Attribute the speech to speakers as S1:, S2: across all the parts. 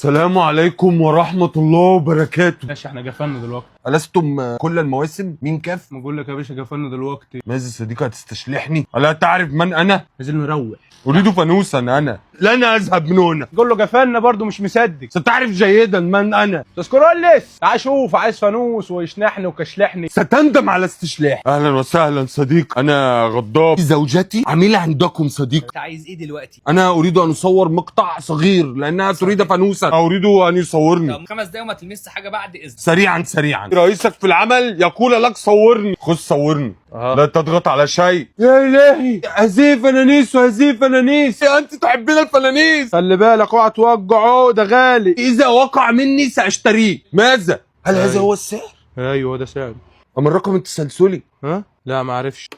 S1: السلام عليكم ورحمة الله وبركاته.
S2: ماشي احنا جفنا دلوقتي.
S1: ألستم كل المواسم؟ مين كاف؟
S2: ما بقول لك يا باشا جفنا دلوقتي.
S1: ماذا صديقي هتستشلحني؟ ألا تعرف من أنا؟
S2: عايزين نروح.
S1: أريد فانوسا أنا، لن أذهب من هنا.
S2: قول له جفنا برضه مش مصدق.
S1: ستعرف جيدا من أنا.
S2: تذكرولس تعال شوف عايز فانوس ويشنحني وكشلحني.
S1: ستندم على استشلاح. أهلا وسهلا صديق، أنا غضاب. زوجتي عميلة عندكم صديق.
S3: انت عايز ايه دلوقتي؟
S1: أنا أريد أن أصور مقطع صغير لأنها تريد فانوسا، أريد أن يصورني.
S3: طب 5 دقايق وما تلمسش حاجه بعد اذنك.
S1: سريعا سريعا. رئيسك في العمل يقول لك صورني. خذ صورني. لا تضغط على شيء. يا إلهي، هذه فنانيس وهذه فنانيس. أنت تحبين الفنانيس.
S2: خلي بالك اوعى توجعه، ده غالي.
S1: إذا وقع مني سأشتريه. ماذا؟ هل هذا هو السعر؟
S2: ايوه ده سعر.
S1: أم الرقم التسلسلي؟
S2: ها؟ لا ما عارفش.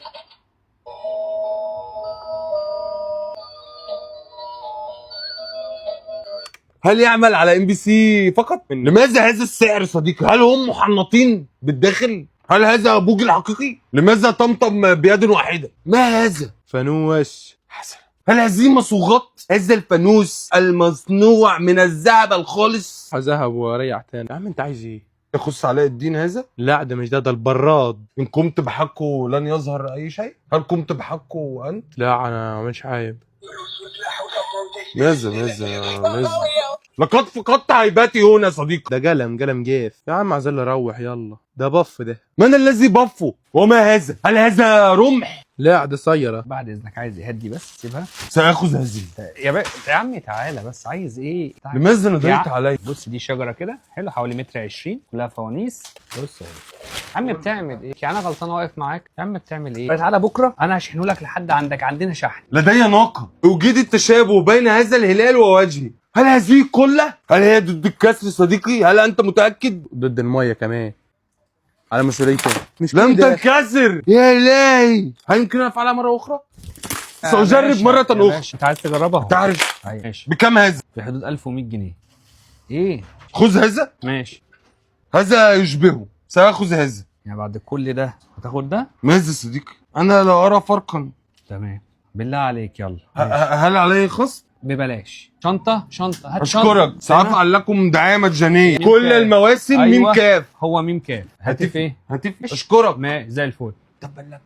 S1: هل يعمل على MBC فقط؟ لماذا هذا السعر صديقي؟ هل هم محنطين بالداخل؟ هل هذا أبوج الحقيقي؟ لماذا طمطم بيد واحدة؟ ما هذا؟
S2: فانوس.
S1: حسن. هل هذه مصوغات؟ هذا الفانوس المصنوع من الذهب الخالص؟
S2: هذهب واريح تاني. يا عم انت عايز ايه؟
S1: يخص علاء الدين هذا؟
S2: لا ده مش ده البراد.
S1: إن قمت بحقه لن يظهر أي شيء؟ هل قمت بحقه أنت؟
S2: لا انا مش عايب.
S1: ماذا؟ لقد فقدت هيبتي هنا صديقي.
S2: ده قلم جاف. يا عم عايزين نروح يلا. ده بف ده.
S1: من الذي بفه؟ وما هذا؟ هل هذا رمح؟
S2: لا ده سيارة.
S3: بعد اذنك عايز يهدي بس سيبها.
S1: سأخذ هذه.
S3: يا عمي تعالى بس عايز ايه؟ تعالى.
S1: لماذا ندمت علي؟
S3: بص دي شجره كده حلو حوالي 1.20 متر كلها فوانيس. بص اهو. يا عم بتعمل ايه؟ يعني انا غلطان واقف معاك؟ يا عم بتعمل ايه؟ تعالى بكره انا هشحنه لك لحد عندك، عندنا شحن.
S1: لدي ناقة. أوجد التشابه بين هذا الهلال ووجهي. هل هذه كلها؟ هل هي ضد الكسر صديقي؟ هل أنت متأكد؟
S2: ضد المية كمان. على مسؤوليتي. مش
S1: لم
S2: كده.
S1: تنكسر. يا إلهي، هل يمكن أن أفعلها مرة أخرى؟ سأجرب مرة أخرى.
S3: انت عايز تجربها؟
S1: تعرف
S3: ماشي.
S1: بكم هذا؟
S3: في حدود 1100 جنيه. ايه؟
S1: خذ هذا.
S3: ماشي.
S1: هذا يشبهه. سأخذ هذا.
S3: يعني بعد كل ده هتاخد ده؟
S1: ماذا صديقي؟ أنا لا أرى فرقا.
S3: تمام. بالله عليك يلا.
S1: هل علي خصم؟
S3: ببلاش. شنطة هات شنطة.
S1: أشكرك. سأفعل لكم دعاية مجانية. كل
S3: كاف.
S1: المواسم
S3: أيوة.
S1: ميم كاف.
S3: هو ميم كاف. هاتف ايه؟
S1: هاتف. أشكرك.
S3: ما زي الفل.
S1: تبا لك.